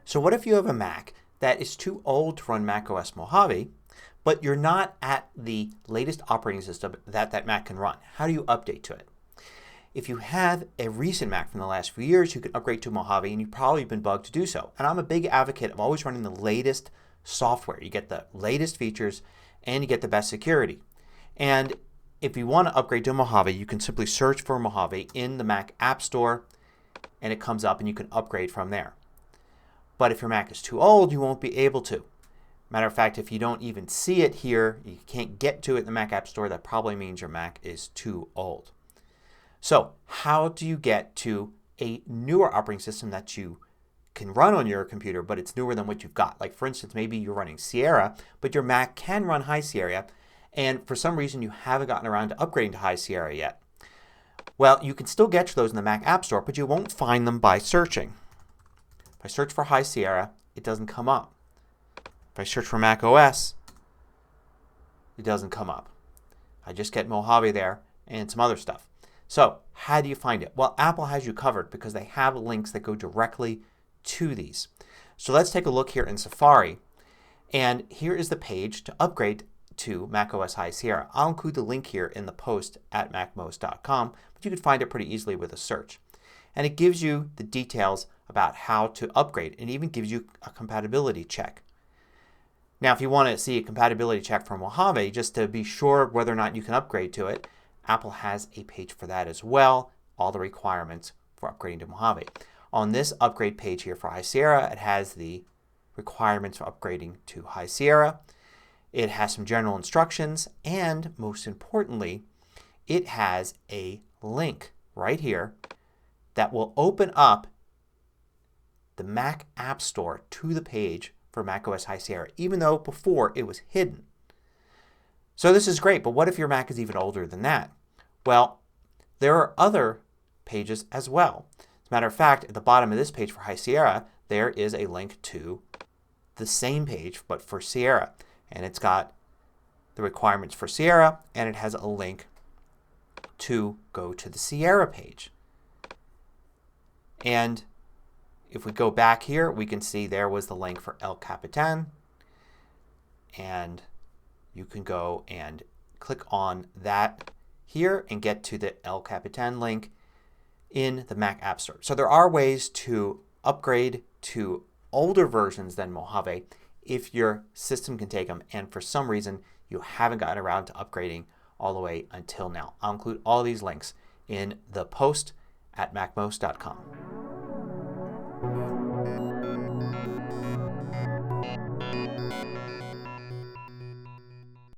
So what if you have a Mac that is too old to run macOS Mojave, but you're not at the latest operating system that Mac can run? How do you update to it? If you have a recent Mac from the last few years, you can upgrade to Mojave, and you've probably been bugged to do so. And I'm a big advocate of always running the latest software. You get the latest features and you get the best security. And if you want to upgrade to Mojave, you can simply search for Mojave in the Mac App Store and it comes up and you can upgrade from there. But if your Mac is too old, you won't be able to. Matter of fact, if you don't even see it here, you can't get to it in the Mac App Store, that probably means your Mac is too old. So how do you get to a newer operating system that you can run on your computer but it's newer than what you've got? Like for instance, maybe you're running Sierra but your Mac can run High Sierra and for some reason you haven't gotten around to upgrading to High Sierra yet. Well, you can still get to those in the Mac App Store, but you won't find them by searching. If I search for High Sierra, it doesn't come up. If I search for macOS, it doesn't come up. I just get Mojave there and some other stuff. So how do you find it? Well, Apple has you covered because they have links that go directly to these. So let's take a look here in Safari, and here is the page to upgrade to macOS High Sierra. I'll include the link here in the post at macmost.com, but you can find it pretty easily with a search. And it gives you the details about how to upgrade and even gives you a compatibility check. Now if you want to see a compatibility check from Mojave just to be sure whether or not you can upgrade to it, Apple has a page for that as well. All the requirements for upgrading to Mojave. On this upgrade page here for High Sierra, it has the requirements for upgrading to High Sierra. It has some general instructions and most importantly it has a link right here that will open up the Mac App Store to the page for macOS High Sierra, even though before it was hidden. So this is great, but what if your Mac is even older than that? Well, there are other pages as well. As a matter of fact, at the bottom of this page for High Sierra, there is a link to the same page but for Sierra. And it's got the requirements for Sierra and it has a link to go to the Sierra page. And if we go back here, we can see there was the link for El Capitan. And you can go and click on that here and get to the El Capitan link in the Mac App Store. So there are ways to upgrade to older versions than Mojave if your system can take them and for some reason you haven't gotten around to upgrading all the way until now. I'll include all these links in the post at macmost.com.